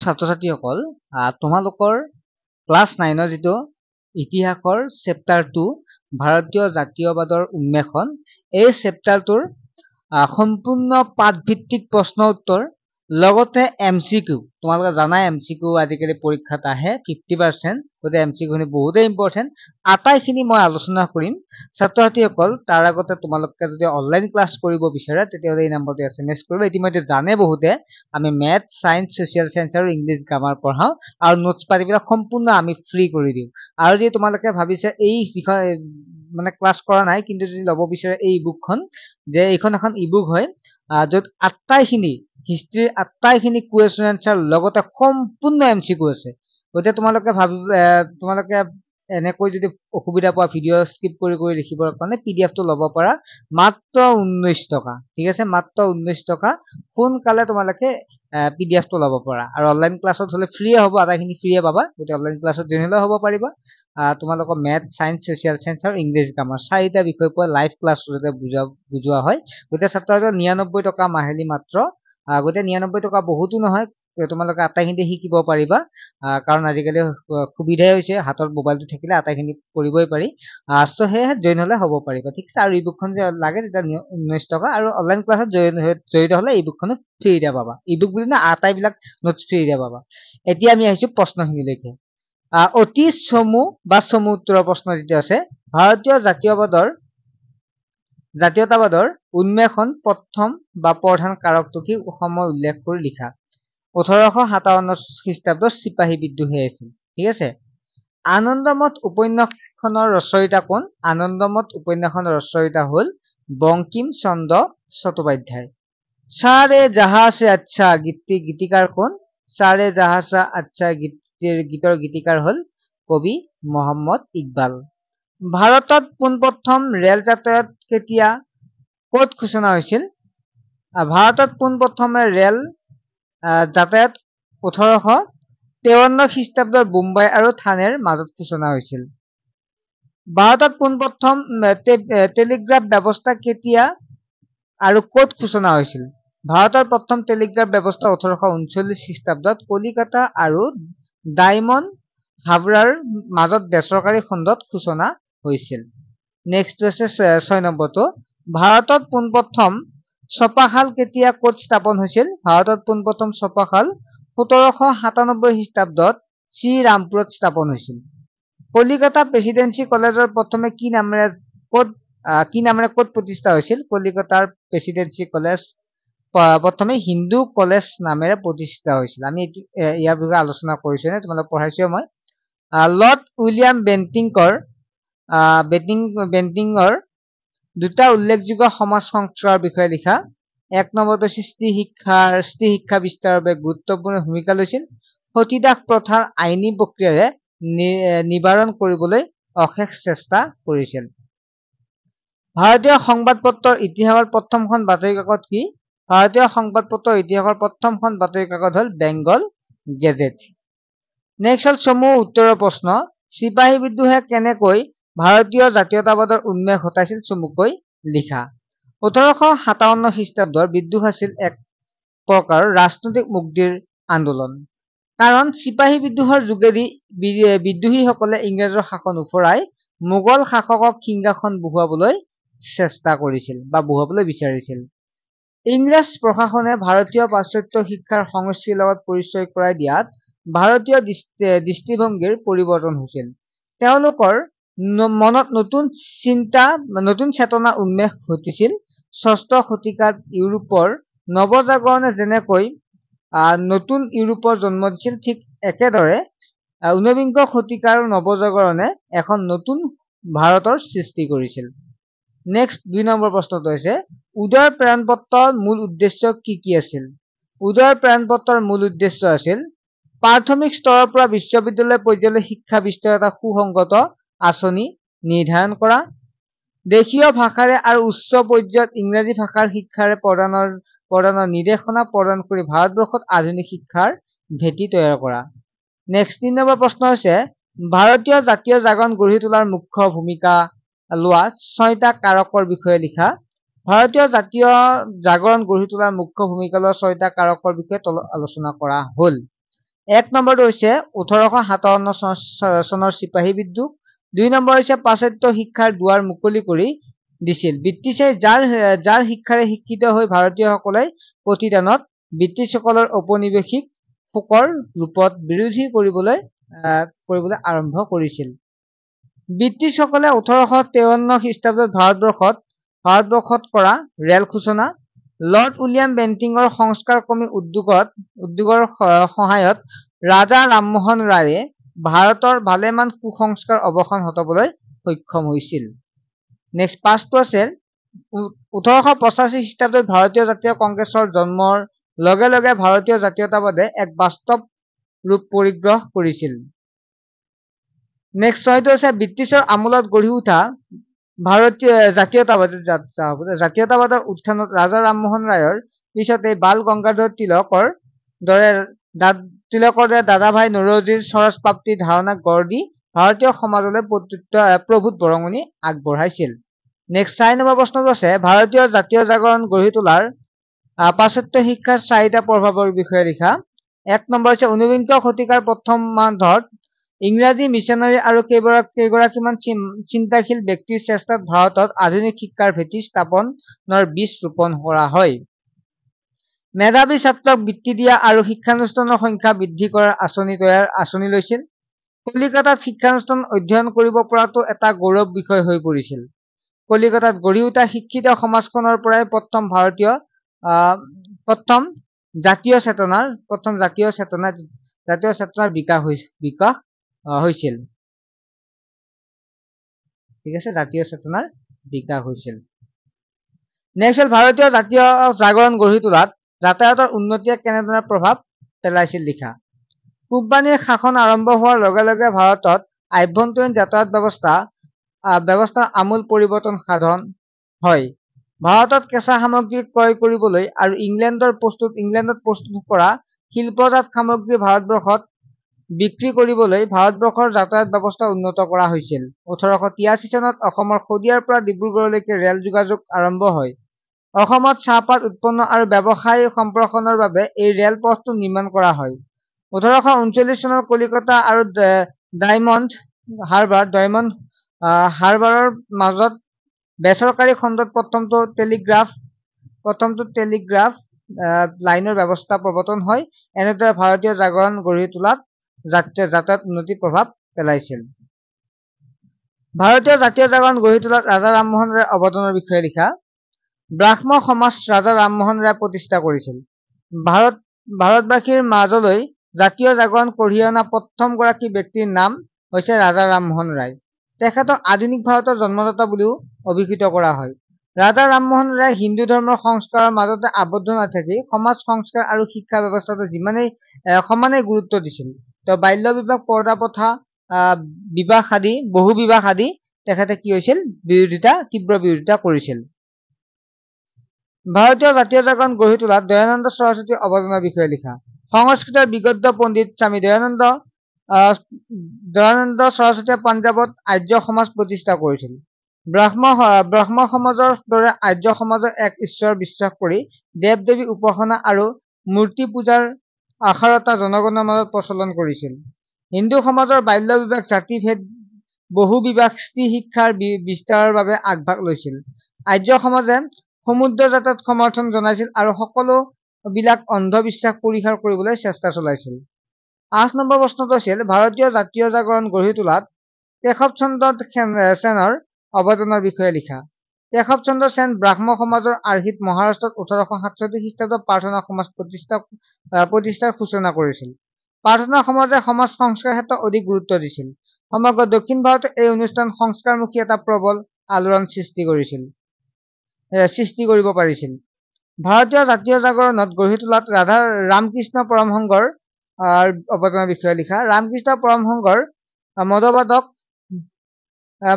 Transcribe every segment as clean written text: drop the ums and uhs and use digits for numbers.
ছাত্ৰ ছাত্ৰীসকল তোমালোকৰ ক্লাছ 9 যেটো ইতিহাসৰ চেপ্টাৰ 2 ভাৰতীয় জাতীয়বাদৰ উন্মেষণ এই চেপ্টাৰটোৰ সম্পূৰ্ণ পাঠভিত্তিক প্ৰশ্ন উত্তৰ লগতে এমসিকিউ তোমালোকে জানাই এমসিকিউ আজিকালি পৰীক্ষাত আহে 50% গতে এমসিকিউ খিনি বহুতেই ইম্পৰ্টেন্ট আটাইখিনি মই আলোচনা কৰিম ছাত্ৰ ছাত্ৰীসকল তাৰ আগতে তোমালোকে যদি অনলাইন ক্লাছ কৰিব বিচাৰা তেতিয়াহলে এই নম্বৰটো এসএমএস কৰিব ইতিমধ্যে জানে বহুতে আমি ম্যাথ সায়েন্স সোশ্যাল সায়েন্স আৰু ইংলিশ গ্ৰামাৰ পঢ়াও আৰু নোটছ পাতিবিলাক সম্পূৰ্ণ আমি ফ্ৰী কৰি দিও আৰু যদি তোমালোকে ভাবিছে এই মানে ক্লাছ কৰা নাই কিন্তু যদি লব বিচাৰে এই ইবুকখন যে এইখন এখন ইবুক হয় যত আটাইখিনি হিষ্ট্ৰী আটাইখিনি কুৱেশ্যন আনসাৰ লগতে সম্পূৰ্ণ এমসিকিউ আছে গতে তোমালোকে তোমালোকে এনেকৈ যদি অসুবিধা পোৱা ভিডিও স্কিপ কৰি লিখিবৰ কাৰণে পিডিএফ টো লব পাৰা মাত্ৰ 19 টকা ঠিক আছে মাত্ৰ 19 টকা সোনকালে তোমালোকে পিডিএফ টো লব পাৰা আৰু অনলাইন ক্লাছত হলে ফ্ৰী হ'ব আটাইখিনি ফ্ৰী পাবা গতে অনলাইন ক্লাছত জয়েন হ'ব পাৰিবা তোমালোকৰ ম্যাথ সায়েন্স সোশ্যাল সায়েন্স আৰু ইংলিশ গ্ৰামাৰ চাৰিটা বিষয় পোৱা লাইভ ক্লাছ ৰতে বুজোৱা হয় গতে ছাত্ৰসকল 99 টকা মাহেলি মাত্ৰ গতে 99 টকা বহুতো নহয় তোমালোকে আটাইখিনি শিকিব পাৰিবা কাৰণ আজিকালি সুবিধাই হৈছে হাতৰ মোবাইলটো থাকিলে আটাইখিনি কৰিবই পাৰি সো হে জয়েন হলে হ'ব পাৰিবা ঠিক আছে আৰু ইবুকখন যে লাগে তেতিয়া 19 টকা আৰু অনলাইন ক্লাছত জয়েন হলে ইবুকখন ফ্ৰী দিয়া পাবা ইবুক বুলি না আটাইবিলাক নোটছ ফ্ৰী দিয়া পাবা এতিয়া আমি আহিছো প্ৰশ্নখিনিলৈকে অতি চমু বা চমু উত্তৰৰ প্ৰশ্ন যেটা আছে ভাৰতীয় জাতীয়তাবাদৰ উন্মেষণ প্ৰথম বা প্ৰধান কাৰকটো কি সময় উল্লেখ কৰি লিখা 1857 খ্ৰীষ্টাব্দৰ চিপাহী বিদ্ৰোহে আছিল ঠিক আছে আনন্দমঠ উপন্যাসখনৰ ৰচয়িতা কোন আনন্দমঠ উপন্যাসখনৰ ৰচয়িতা হল বঙ্কিম চন্দ্ৰ চট্টোপাধ্যায় সাৰে জাহা সে আচ্ছা গীতিকাৰ কোন সাৰে জাহা সে আচ্ছা গীতৰ গীতিকাৰ হল কবি মোহাম্মদ ইকবাল ভাৰতত পোনপ্ৰথম ৰেল যাতায়াত কেতিয়া ক'ত ঘোষণা হৈছিল ভাৰতত পোনপ্ৰথমে ৰেল যাতায়াত 1853 খ্ৰীষ্টাব্দৰ মুম্বাই আৰু থানেৰ মাজত ঘোষণা হৈছিল ভাৰতত পোনপ্ৰথম টেলিগ্ৰাফ ব্যৱস্থা কেতিয়া আৰু ক'ত ঘোষণা হৈছিল ভাৰতৰ প্ৰথম টেলিগ্ৰাফ ব্যৱস্থা 1839 খ্ৰীষ্টাব্দত কলিকতা আৰু ডায়মণ্ড হাবৰাৰ মাজত বেচৰকাৰী খণ্ডত ঘোষণা হৈছিল নেক্সট আছে 6 নম্বৰটো ভাৰতত পোনপ্ৰথম ছপাশাল কেতিয়া ক'ত স্থাপন হৈছিল ভাৰতত পোনপ্ৰথম ছপাশাল 1797 খ্ৰীষ্টাব্দত শ্ৰীৰামপুৰত স্থাপন হৈছিল কলিকতা প্ৰেসিডেন্সি কলেজৰ প্ৰথমে কি নামেৰে ক'ত প্ৰতিষ্ঠা হৈছিল কলিকতাৰ প্ৰেসিডেন্সি কলেজ প্ৰথমে হিন্দু কলেজ নামেৰে প্ৰতিষ্ঠা হৈছিল আমি ইয়াৰ বিষয়ে আলোচনা কৰিছো নে তোমালোক পঢ়াইছো মই লৰ্ড উইলিয়াম বেন্টিংৰ দুটা উল্লেখযোগ্য সমাজ সংস্কাৰৰ বিষয়ে লিখা এক নম্বৰটো স্ত্ৰী শিক্ষা বিস্তাৰৰ বাবে গুৰুত্বপূৰ্ণ ভূমিকা লৈছিল সতীদাহ প্ৰথাৰ আইনী প্ৰক্ৰিয়াৰে নিবাৰণ কৰিবলৈ অশেষ চেষ্টা কৰিছিল ভাৰতীয় সংবাদপত্ৰৰ ইতিহাসৰ প্ৰথমখন বাতৰি কাকত কি ভাৰতীয় সংবাদপত্ৰৰ ইতিহাসৰ প্ৰথমখন বাতৰি কাকত হল বেংগল গেজেট নেক্সট হল চমু উত্তৰৰ প্ৰশ্ন চিপাহী বিদ্ৰোহে কেনেকৈ ভাৰতীয় জাতীয়তাবাদৰ উন্মেষ ঘটাইছিল চমুকৈ লিখা 1857 খ্ৰীষ্টাব্দৰ বিদ্ৰোহ আছিল এক প্ৰকাৰ ৰাজনৈতিক মুক্তিৰ আন্দোলন কাৰণ চিপাহী বিদ্ৰোহৰ যোগেদি বিদ্ৰোহীসকলে ইংৰাজৰ শাসন উফৰাই মোগল শাসকক সিংহাসন বহুৱাবলৈ চেষ্টা কৰিছিল বা বহুৱাবলৈ বিচাৰিছিল ইংৰাজ প্ৰশাসনে ভাৰতীয় পাশ্চাত্য শিক্ষাৰ সংস্কৃতিৰ লগত পৰিচয় কৰাই দিয়াত ভাৰতীয় দৃষ্টিভংগীৰ পৰিৱৰ্তন হৈছিল তেওঁলোকৰ মনত নতুন চেতনা উন্মেষ ঘটিছিল 6ষ্ঠ শতিকাত ইউৰোপৰ নৱজাগৰণে যেনেকৈ নতুন ইউৰোপৰ জন্ম দিছিল ঠিক একেদৰে 19বিংশ শতিকাৰ নৱজাগৰণে এখন নতুন ভাৰতৰ সৃষ্টি কৰিছিল নেক্সট 2 নম্বৰ প্ৰশ্নটো হৈছে উদয়ৰ প্ৰেৰণপত্ৰৰ মূল উদ্দেশ্য কি আছিল উদয়ৰ প্ৰেৰণপত্ৰৰ মূল উদ্দেশ্য আছিল প্ৰাথমিক স্তৰৰ পৰা বিশ্ববিদ্যালয় পৰ্যায়লৈ শিক্ষা বিস্তাৰৰ এটা সুসংগত আঁচনি নিৰ্ধাৰণ কৰা দেশীয় ভাষাৰে আৰু উচ্চ পৰ্যায়ত ইংৰাজী ভাষাৰ শিক্ষাৰে প্ৰদানৰ নিৰ্দেশনা প্ৰদান কৰি ভাৰতবৰ্ষত আধুনিক শিক্ষাৰ ভেটি তৈয়াৰ কৰা নেক্সট 3 নম্বৰ প্ৰশ্ন হৈছে ভাৰতীয় জাতীয় জাগৰণ গঢ়ি তোলাৰ মুখ্য ভূমিকা লোৱা 6টা কাৰকৰ বিষয়ে লিখা ভাৰতীয় জাতীয় জাগৰণ গঢ়ি তোলাৰ মুখ্য ভূমিকা লোৱা 6টা কাৰকৰ বিষয়ে তলত আলোচনা কৰা হল এক নম্বৰটো হৈছে 1857 চনৰ চিপাহী বিদ্ৰোহ। 2 নম্বৰ হৈছে পাশ্চাত্য শিক্ষাৰ দুৱাৰ মুকলি কৰি দিছিল। ব্ৰিটিছে যাৰ শিক্ষাৰে শিক্ষিত হৈ ভাৰতীয়সকলে প্ৰতিদানত ব্ৰিটিছসকলৰ ঔপনিৱেশিক শোকৰ ৰূপত বিৰোধী কৰিবলৈ আৰম্ভ কৰিছিল। ব্ৰিটিছসকলে 1853 খ্ৰীষ্টাব্দত ভাৰতবৰ্ষত কৰা ৰেল সূচনা, লৰ্ড উইলিয়াম বেণ্টিঙৰ সংস্কাৰ কৰ্মী উদ্যোগৰ সহায়ত ৰাজা ৰামমোহন ৰায়ে ভাৰতৰ ভালেমান কুসংস্কাৰ অৱসান ঘটাবলৈ সক্ষম হৈছিল। নেক্সট 5টো আছে 1885 খ্ৰীষ্টাব্দত ভাৰতীয় জাতীয় কংগ্ৰেছৰ জন্মৰ লগে লগে ভাৰতীয় জাতীয়তাবাদে এক বাস্তৱ ৰূপ পৰিগ্ৰহ কৰিছিল। নেক্সট 6টো আছে ব্ৰিটিছৰ আমোলত গঢ়ি উঠা ভাৰতীয় জাতীয়তাবাদৰ উত্থানত ৰাজা ৰামমোহন ৰায়ৰ পিছতে বাল গংগাধৰ তিলকৰ দৰে দাদাভাই নৰোজীৰ স্বৰাজ প্ৰাপ্তিৰ ধাৰণাক গঢ় দি ভাৰতীয় সমাজলৈ প্ৰভূত বৰঙণি আগবঢ়াইছিল। নেক্সট 4 নম্বৰ প্ৰশ্নটো আছে ভাৰতীয় জাতীয় জাগৰণ গঢ়ি তোলাৰ পাশ্চাত্য শিক্ষাৰ 4টা প্ৰভাৱৰ বিষয়ে লিখা। 1 নম্বৰ হৈছে 19বিংশ শতিকাৰ প্ৰথমাৰ্ধত ইংৰাজী মিছনাৰী আৰু কেইগৰাকীমান চিন্তাশীল ব্যক্তিৰ চেষ্টাত ভাৰতত আধুনিক শিক্ষাৰ ভেটি স্থাপনৰ বীজ ৰোপণ কৰা হয়। মেধাৱী ছাত্ৰক বৃত্তি দিয়া আৰু শিক্ষানুষ্ঠানৰ সংখ্যা বৃদ্ধি কৰাৰ আঁচনি লৈছিল। কলিকতাত শিক্ষানুষ্ঠান অধ্যয়ন কৰিব পৰাটো এটা গৌৰৱ বিষয় হৈ পৰিছিল। কলিকতাত গঢ়ি উঠা শিক্ষিত সমাজখনৰ পৰাই প্ৰথম জাতীয় চেতনাৰ বিকাশ হৈছিল। ঠিক আছে, জাতীয় চেতনাৰ বিকাশ হৈছিল। নেক্সট হ'ল ভাৰতীয় জাতীয় জাগৰণ গঢ়ি তোলাত যাতায়াতৰ উন্নতিয়ে কেনেধৰণৰ প্ৰভাৱ পেলাইছিল লিখা। কোম্পানীৰ শাসন আৰম্ভ হোৱাৰ লগে লগে ভাৰতত আভ্যন্তৰীণ যাতায়াত ব্যৱস্থাৰ আমূল পৰিৱৰ্তন সাধন হয়। ভাৰতত কেঁচা সামগ্ৰী ক্ৰয় কৰিবলৈ আৰু ইংলেণ্ডত প্ৰস্তুত কৰা শিল্পজাত সামগ্ৰী ভাৰতবৰ্ষত বিক্ৰী কৰিবলৈ ভাৰতবৰ্ষৰ যাতায়াত ব্যৱস্থা উন্নত কৰা হৈছিল। 1883 চনত অসমৰ শদিয়াৰ পৰা ডিব্ৰুগড়লৈকে ৰেল যোগাযোগ আৰম্ভ হয়। অসমত চাহপাত উৎপন্ন আৰু ব্যৱসায় সম্প্ৰসাৰণৰ বাবে এই ৰেল পথটো নিৰ্মাণ কৰা হয়। 1839 চনত কলিকতা আৰু ডায়মণ্ড হাৰ্বাৰৰ মাজত বেচৰকাৰী খণ্ডত প্ৰথমটো টেলিগ্ৰাফ লাইনৰ ব্যৱস্থা প্ৰৱৰ্তন হয়। এনেদৰে ভাৰতীয় জাগৰণ গঢ়ি তোলাত যাতায়াত উন্নতিৰ প্ৰভাৱ পেলাইছিল। ভাৰতীয় জাতীয় জাগৰণ গঢ়ি তোলাত ৰাজা ৰামমোহন ৰায়ৰ অৱদানৰ বিষয়ে লিখা। ব্ৰাহ্ম সমাজ ৰাজা ৰামমোহন ৰায়ে প্ৰতিষ্ঠা কৰিছিল। ভাৰতবাসীৰ মাজলৈ জাতীয় জাগৰণ কঢ়িয়াই অনা প্ৰথমগৰাকী ব্যক্তিৰ নাম হৈছে ৰাজা ৰামমোহন ৰায়। তেখেতক আধুনিক ভাৰতৰ জন্মদাতা বুলিও অভিহিত কৰা হয়। ৰাজা ৰামমোহন ৰায় হিন্দু ধৰ্মৰ সংস্কাৰৰ মাজতে আবদ্ধ নাথাকি সমাজ সংস্কাৰ আৰু শিক্ষা ব্যৱস্থাটো সমানেই গুৰুত্ব দিছিল। তেওঁ বাল্য বিবাহ, পৰ্দা প্ৰথা, বহু বিবাহ আদি তেখেতে কি হৈছিল তীব্ৰ বিৰোধিতা কৰিছিল। ভাৰতীয় জাতীয় জাগৰণ গঢ়ি তোলাত দয়ানন্দ সৰস্বতীৰ অৱদানৰ বিষয়ে লিখা। সংস্কৃতৰ বিজ্ঞ পণ্ডিত স্বামী দয়ানন্দ সৰস্বতীয়ে পঞ্জাৱত আৰ্য সমাজ প্ৰতিষ্ঠা কৰিছিল। ব্ৰাহ্ম সমাজৰ দৰে আৰ্য সমাজৰ এক ঈশ্বৰ বিশ্বাস কৰি দেৱ দেৱী উপাসনা আৰু মূৰ্তি পূজাৰ আখৰতা জনগণৰ মাজত প্ৰচলন কৰিছিল। হিন্দু সমাজৰ বাল্য বিবাহ, জাতি ভেদ, বহু বিবাহ, স্ত্ৰী শিক্ষাৰ বিস্তাৰৰ বাবে আগভাগ লৈছিল। আৰ্য সমাজে সমুদ্ৰ যাত্ৰাত সমৰ্থন জনাইছিল আৰু সকলোবিলাক অন্ধবিশ্বাস পৰিহাৰ কৰিবলৈ চেষ্টা চলাইছিল। 8 নম্বৰ প্ৰশ্নটো আছিল ভাৰতীয় জাতীয় জাগৰণ গঢ়ি তোলাত কেশৱ চন্দ্ৰ সেনৰ অৱদানৰ বিষয়ে লিখা। কেশৱ চন্দ্ৰ সেন ব্ৰাহ্ম সমাজৰ আৰ্হিত মহাৰাষ্ট্ৰত 1867 খ্ৰীষ্টাব্দত প্ৰাৰ্থনা সমাজ প্ৰতিষ্ঠাৰ সূচনা কৰিছিল। প্ৰাৰ্থনা সমাজে সমাজ সংস্কাৰ ক্ষেত্ৰত অধিক গুৰুত্ব দিছিল। সমগ্ৰ দক্ষিণ ভাৰতত এই অনুষ্ঠান সংস্কাৰমুখী এটা প্ৰবল আলোড়ন সৃষ্টি কৰিব পাৰিছিল। ভাৰতীয় জাতীয় জাগৰণত গঢ়ি তোলাত ৰামকৃষ্ণ পৰমহংসৰ অৱদানৰ বিষয়ে লিখা। ৰামকৃষ্ণ পৰমহংসৰ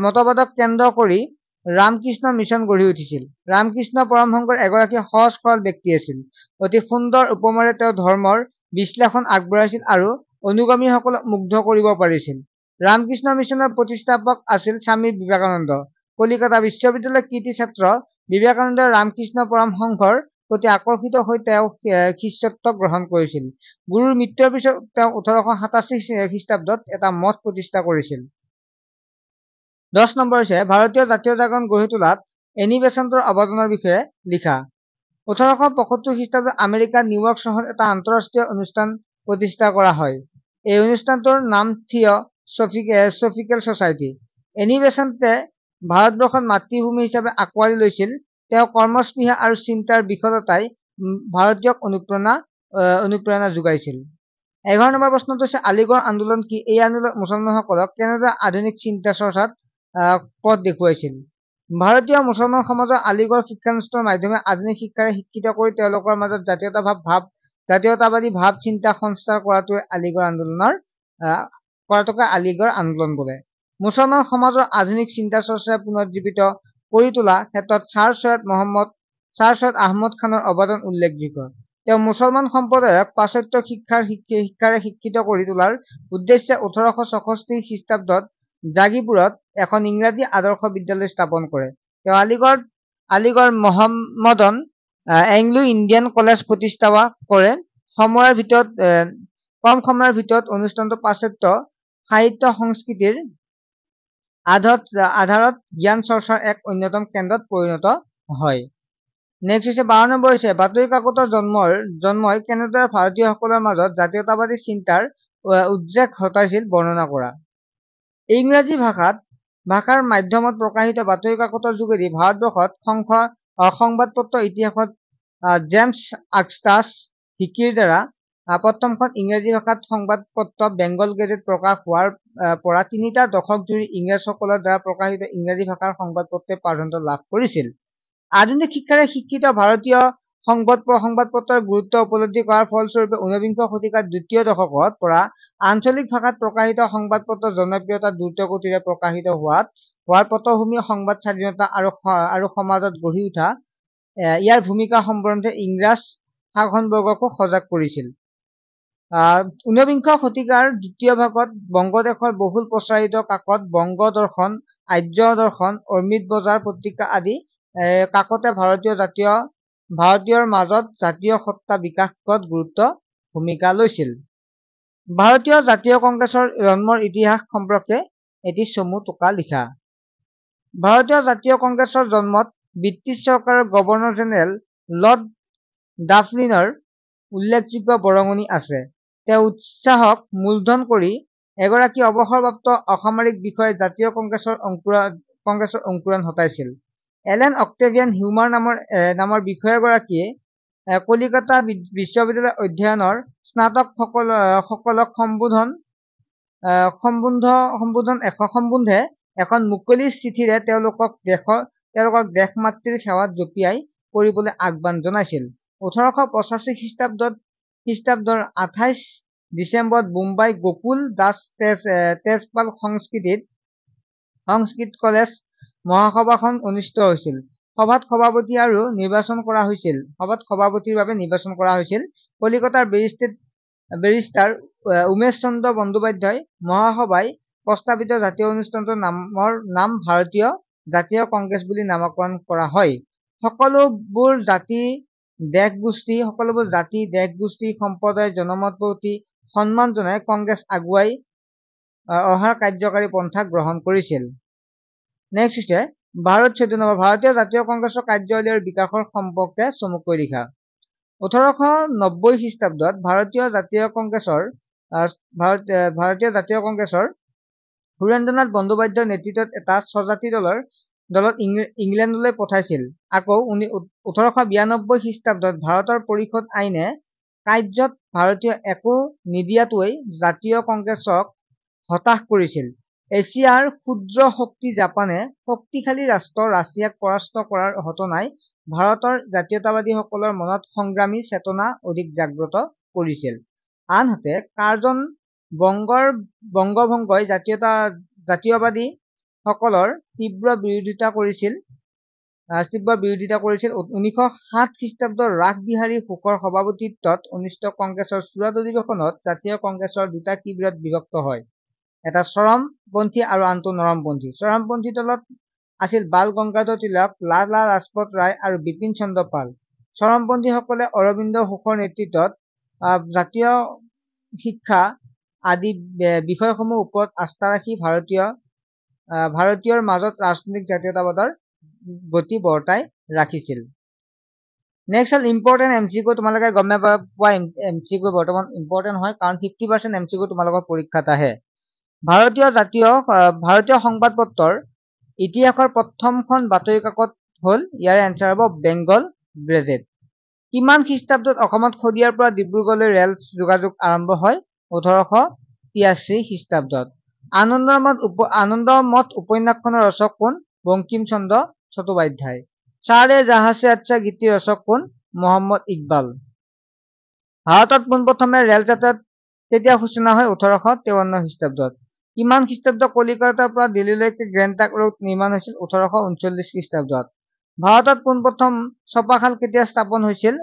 মতবাদক কেন্দ্ৰ কৰি ৰামকৃষ্ণ মিছন গঢ়ি উঠিছিল। ৰামকৃষ্ণ পৰমহংস এগৰাকী সহজ সৰল ব্যক্তি আছিল। অতি সুন্দৰ উপমাৰে তেওঁ ধৰ্মৰ বিশ্লেষণ আগবঢ়াইছিল আৰু অনুগামীসকলক মুগ্ধ কৰিব পাৰিছিল। ৰামকৃষ্ণ মিছনৰ প্ৰতিষ্ঠাপক আছিল স্বামী বিবেকানন্দ। কলিকতা বিশ্ববিদ্যালয়ৰ কৃতী ছাত্ৰ বিবেকানন্দই ৰামকৃষ্ণ পৰমহংসৰ প্ৰতি আকৰ্ষিত হৈ তেওঁ শিষ্যত্ব গ্ৰহণ কৰিছিল। গুৰুৰ মৃত্যুৰ পিছত তেওঁ 1887 খ্ৰীষ্টাব্দত এটা মঠ প্ৰতিষ্ঠা কৰিছিল। 10 নম্বৰ হৈছে ভাৰতীয় জাতীয় জাগৰণ গঢ়ি তোলাত এনি বেচেণ্টৰ অৱদানৰ বিষয়ে লিখা। 1875 খ্ৰীষ্টাব্দত আমেৰিকাৰ নিউয়ৰ্ক চহৰত এটা আন্তঃৰাষ্ট্ৰীয় অনুষ্ঠান প্ৰতিষ্ঠা কৰা হয়। এই অনুষ্ঠানটোৰ নাম থিঅ'ছফিকেল ছ'চাইটি। এনি বেচেণ্টে ভাৰতবৰ্ষত মাতৃভূমি হিচাপে আঁকোৱালি লৈছিল। তেওঁ কৰ্মস্পৃহা আৰু চিন্তাৰ বিশদতাই ভাৰতীয়ক অনুপ্ৰেৰণা যোগাইছিল। 11 নম্বৰ প্ৰশ্নটো হৈছে আলিগড় আন্দোলন কি? এই আন্দোলন মুছলমানসকলক কেনেদৰে আধুনিক চিন্তা চৰ্চাত পথ দেখুৱাইছিল? ভাৰতীয় মুছলমান সমাজৰ আলিগড় শিক্ষানুষ্ঠানৰ মাধ্যমে আধুনিক শিক্ষাৰে শিক্ষিত কৰি তেওঁলোকৰ মাজত জাতীয়তাবাদী ভাৱ চিন্তা সঞ্চাৰ কৰাটোকে আলিগড় আন্দোলন বোলে। মুছলমান সমাজৰ আধুনিক চিন্তা চৰ্চাৰে পুনৰুজ্জীৱিত কৰি তোলা ক্ষেত্ৰত ছাৰ ছৈয়দ আহমদ খানৰ অৱদান উল্লেখযোগ্য। তেওঁ মুছলমান সম্প্ৰদায়ক পাশ্চাত্য শিক্ষাৰে শিক্ষিত কৰি তোলাৰ উদ্দেশ্যে 1864 খ্ৰীষ্টাব্দত জাগীপুৰত এখন ইংৰাজী আদৰ্শ বিদ্যালয় স্থাপন কৰে। তেওঁ আলিগড় মহম্মদন এংলো ইণ্ডিয়ান কলেজ প্ৰতিষ্ঠা কৰে। কম সময়ৰ ভিতৰত অনুষ্ঠানটো পাশ্চাত্য সাহিত্য সংস্কৃতিৰ আধাৰত জ্ঞান চৰ্চাৰ এক অন্যতম কেন্দ্ৰত পৰিণত হয়। নেক্সট হৈছে 12 নম্বৰ হৈছে বাতৰি কাকতৰ জন্মই কেনেদৰে ভাৰতীয়সকলৰ মাজত জাতীয়তাবাদী চিন্তাৰ উদ্ৰেক ঘটাইছিল বৰ্ণনা কৰা। ইংৰাজী ভাষাৰ মাধ্যমত প্ৰকাশিত বাতৰি কাকতৰ যোগেদি ভাৰতবৰ্ষত সংবাদপত্ৰ ইতিহাসত জেমছ আগষ্টাছ হিকিৰ দ্বাৰা প্ৰথমখন ইংৰাজী ভাষাত সংবাদপত্ৰ বেংগল গেজেট প্ৰকাশ হোৱাৰ পৰা 3টা দশক জুৰি ইংৰাজসকলৰ দ্বাৰা প্ৰকাশিত ইংৰাজী ভাষাৰ সংবাদপত্ৰই প্ৰাধান্য লাভ কৰিছিল। আধুনিক শিক্ষাৰে শিক্ষিত ভাৰতীয় সংবাদপত্ৰৰ গুৰুত্ব উপলব্ধি কৰাৰ ফলস্বৰূপে 19বিংশ শতিকাৰ দ্বিতীয় দশকত পৰা আঞ্চলিক ভাষাত প্ৰকাশিত সংবাদপত্ৰৰ জনপ্ৰিয়তা দ্ৰুতগতিৰে প্ৰকাশিত হোৱাৰ পটভূমি সংবাদ স্বাধীনতা আৰু সমাজত গঢ়ি উঠা ইয়াৰ ভূমিকা সম্বন্ধে ইংৰাজ শাসনবৰ্গকো সজাগ কৰিছিল। 19বিংশ শতিকাৰ দ্বিতীয় ভাগত বংগদেশৰ বহুল প্ৰচাৰিত কাকত বংগদৰ্শন, আৰ্য দৰ্শন, অমৃত বজাৰ পত্ৰিকা আদি কাকতে ভাৰতীয়ৰ মাজত জাতীয় সত্তা বিকাশত গুৰুত্ব ভূমিকা লৈছিল। ভাৰতীয় জাতীয় কংগ্ৰেছৰ জন্মৰ ইতিহাস সম্পৰ্কে এটি চমু টোকা লিখা। ভাৰতীয় জাতীয় কংগ্ৰেছৰ জন্মত ব্ৰিটিছ চৰকাৰৰ গভৰ্ণৰ জেনেৰেল লৰ্ড ডাফলিনৰ উল্লেখযোগ্য বৰঙণি আছে। তেওঁ উৎসাহক মূলধন কৰি এগৰাকী অৱসৰপ্ৰাপ্ত অসামৰিক বিষয়াই জাতীয় কংগ্ৰেছৰ অংকুৰণ ঘটাইছিল। এলেন অক্টেভিয়ান হিউমাৰ নামৰ বিষয়াগৰাকীয়ে কলিকতা বিশ্ববিদ্যালয় অধ্যয়নৰ স্নাতকসকলক সম্বোধে এখন মুকলি চিঠিৰে তেওঁলোকক দেশমাতৃৰ সেৱাত জঁপিয়াই পৰিবলৈ আহ্বান জনাইছিল। 1885 খ্ৰীষ্টাব্দৰ 28 ডিচেম্বৰত বোম্বাই গোকুল দাস তেজপাল সংস্কৃত কলেজ মহাসভাখন অনুষ্ঠিত হৈছিল। সভাত সভাপতিৰ বাবে নিৰ্বাচন কৰা হৈছিল কলিকতাৰ বেৰিষ্টাৰ উমেশ চন্দ্ৰ বন্দ্যোপাধ্যায়। মহাসভাই প্ৰস্তাৱিত জাতীয় অনুষ্ঠানটোৰ নাম ভাৰতীয় জাতীয় কংগ্ৰেছ বুলি নামকৰণ কৰা হয়। সকলোবোৰ জাতি দেশ-গোষ্ঠী সম্প্ৰদায় জনমতৰ প্ৰতি সন্মান জনাই কংগ্ৰেছ আগুৱাই অহাৰ কাৰ্যকাৰী পন্থা গ্ৰহণ কৰিছিল। নেক্সট হৈছে 14 নম্বৰ ভাৰতীয় জাতীয় কংগ্ৰেছৰ কাৰ্যাৱলী আৰু বিকাশৰ সম্পৰ্কে চমুকৈ লিখা। 1890 খ্ৰীষ্টাব্দত ভাৰতীয় জাতীয় কংগ্ৰেছৰ সুৰেন্দ্ৰনাথ বন্দ্যোপাধ্যায়ৰ নেতৃত্বত এটা স্বজাতি দলক ইংলেণ্ডলৈ পঠাইছিল। আকৌ 1892 খ্ৰীষ্টাব্দত ভাৰতৰ পৰিষদ আইনে কাৰ্যত ভাৰতীয় একো নিদিয়াটোৱে জাতীয় কংগ্ৰেছক হতাশ কৰিছিল। এছিয়াৰ ক্ষুদ্ৰ শক্তি জাপানে শক্তিশালী ৰাষ্ট্ৰ ৰাছিয়াক পৰাস্ত কৰাৰ ঘটনাই ভাৰতৰ জাতীয়তাবাদীসকলৰ মনত সংগ্ৰামী চেতনা অধিক জাগ্ৰত কৰিছিল। আনহাতে কাৰ্জন বংগভংগই জাতীয়বাদীসকলৰ তীব্ৰ বিৰোধিতা কৰিছিল। 1907 খ্ৰীষ্টাব্দৰ ৰাসবিহাৰী ঘোষৰ সভাপতিত্বত অনুষ্ঠিত কংগ্ৰেছৰ চূড়ান্ত অধিৱেশনত জাতীয় কংগ্ৰেছৰ দুটা শিবিৰত বিভক্ত হয়, এটা চৰমপন্থী আৰু আনটো নৰমপন্থী। চৰমপন্থী দলত আছিল বাল গংগাধৰ তিলক, লালা লাজপত ৰায় আৰু বিপিন চন্দ্ৰ পাল। চৰমপন্থীসকলে অৰবিন্দ ঘোষৰ নেতৃত্বত জাতীয় শিক্ষা আদি বিষয়সমূহ ওপৰত আস্থা ৰাখি ভাৰতীয়ৰ মাজত ৰাজনৈতিক জাতীয়তাবাদৰ গতি বৰ্তাই ৰাখিছিল। নেক্সট হ'ল ইম্পৰ্টেণ্ট MCQ, তোমালোকে গমে পোৱা MCQ বৰ্তমান ইম্পৰ্টেণ্ট হয় কাৰণ 50% MCQ তোমালোকৰ পৰীক্ষাত আহে। ভাৰতীয় সংবাদ পত্ৰৰ ইতিহাসৰ প্ৰথমখন বাতৰি কাকত হ'ল, ইয়াৰে এনচাৰ হ'ব বেংগল গ্ৰেজেট। কিমান খ্ৰীষ্টাব্দত অসমত শদিয়াৰ পৰা ডিব্ৰুগড়লৈ ৰেল যোগাযোগ আৰম্ভ হয়? 1883 খ্ৰীষ্টাব্দত। আনন্দমঠ উপন্যাসখনৰ ৰচক কোন? বঙ্কিম চন্দ্ৰ চট্টোপাধ্যায়। চাৰে জাহাঁ সে আচ্ছা গীতিৰ ৰচক কোন? মহম্মদ ইকবাল। ভাৰতত পোনপ্ৰথমে ৰেল যাতায়াত কেতিয়া সূচনা হয়? 1853 খ্ৰীষ্টাব্দত। কিমান খ্ৰীষ্টাব্দত কলিকতাৰ পৰা দিল্লীলৈকে গ্ৰেণ্ড ট্ৰাংক ৰোড নিৰ্মাণ হৈছিল? 1839 খ্ৰীষ্টাব্দত। ভাৰতত পোনপ্ৰথম ছপাখাল কেতিয়া স্থাপন হৈছিল?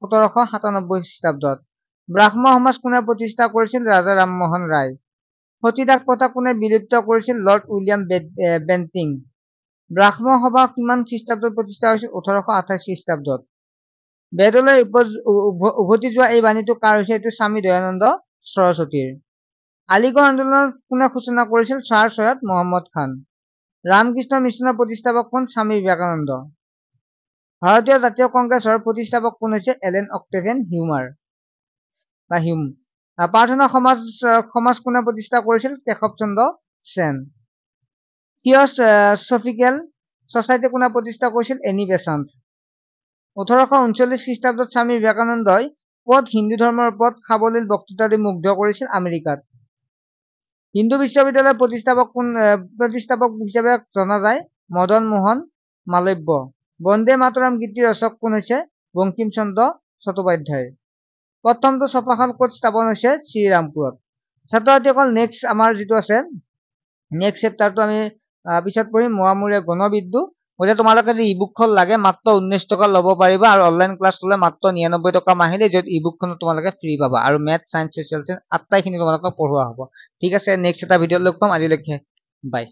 1797 খ্ৰীষ্টাব্দত। ব্ৰাহ্ম সমাজ কোনে প্ৰতিষ্ঠা কৰিছিল? ৰাজা ৰামমোহন ৰায়। সতীদাহ প্ৰথা কোনে বিলুপ্ত কৰিছিল? Lord William Bentinck. ব্ৰাহ্ম সভা কিমান খ্ৰীষ্টাব্দত প্ৰতিষ্ঠা হৈছিল? 1828 খ্ৰীষ্টাব্দত। বেদলৈ উভতি যোৱা এই বাণীটো কাৰ হৈছে? এইটো স্বামী দয়ানন্দ সৰস্বতীৰ। আলিগড় আন্দোলন কোনে সূচনা কৰিছিল? ছাৰ সৈয়দ মহম্মদ খান। ৰামকৃষ্ণ মিছনৰ প্ৰতিষ্ঠাপক কোন? স্বামী বিবেকানন্দ। ভাৰতীয় জাতীয় কংগ্ৰেছৰ প্ৰতিষ্ঠাপক কোন হৈছে? এলেন অক্টেভিয়ান হিউম। প্ৰাৰ্থনা সমাজ কোনে প্ৰতিষ্ঠা কৰিছিল? কেশৱ চন্দ্ৰ সেন। থিঅচফিকেল ছচাইটি কোনে প্ৰতিষ্ঠা কৰিছিল? এনি বেচাণ্ট। 1839 খ্ৰীষ্টাব্দত স্বামী বিবেকানন্দই ক'ত হিন্দু ধৰ্মৰ ওপৰত সাৱলীল বক্তৃতা দি মুগ্ধ কৰিছিল? আমেৰিকাত। হিন্দু বিশ্ববিদ্যালয়ৰ প্ৰতিষ্ঠাপক হিচাপে জনা যায় মদন মোহন মালব্য। বন্দে মাতৰম গীতিৰ ৰচক কোন হৈছে? বঙ্কিম চন্দ্ৰ চট্টোপাধ্যায়। প্ৰথমটো ছপাখাল ক'ত স্থাপন হৈছে? শ্ৰীৰামপুৰত। ছাত্ৰ ছাত্ৰীসকল, নেক্সট আমাৰ যিটো আছে নেক্সট চেপ্টাৰটো আমি পিছত পঢ়িম, মোৱামৰীয়া গণবিদ্ৰোহ। গতিকে তোমালোকে যদি ইবুকখন লাগে মাত্ৰ 19 টকা ল'ব পাৰিবা আৰু অনলাইন ক্লাছ ল'লে মাত্ৰ 99 টকা মাহিলী, য'ত ইবুকখনত তোমালোকে ফ্ৰী পাবা আৰু মেথ, ছায়েন্স, ছচিয়েল ছায়েন্স আটাইখিনি তোমালোকক পঢ়োৱা হ'ব। ঠিক আছে, নেক্সট এটা ভিডিঅ'ত লগ পাম। আজিলৈকে বাই।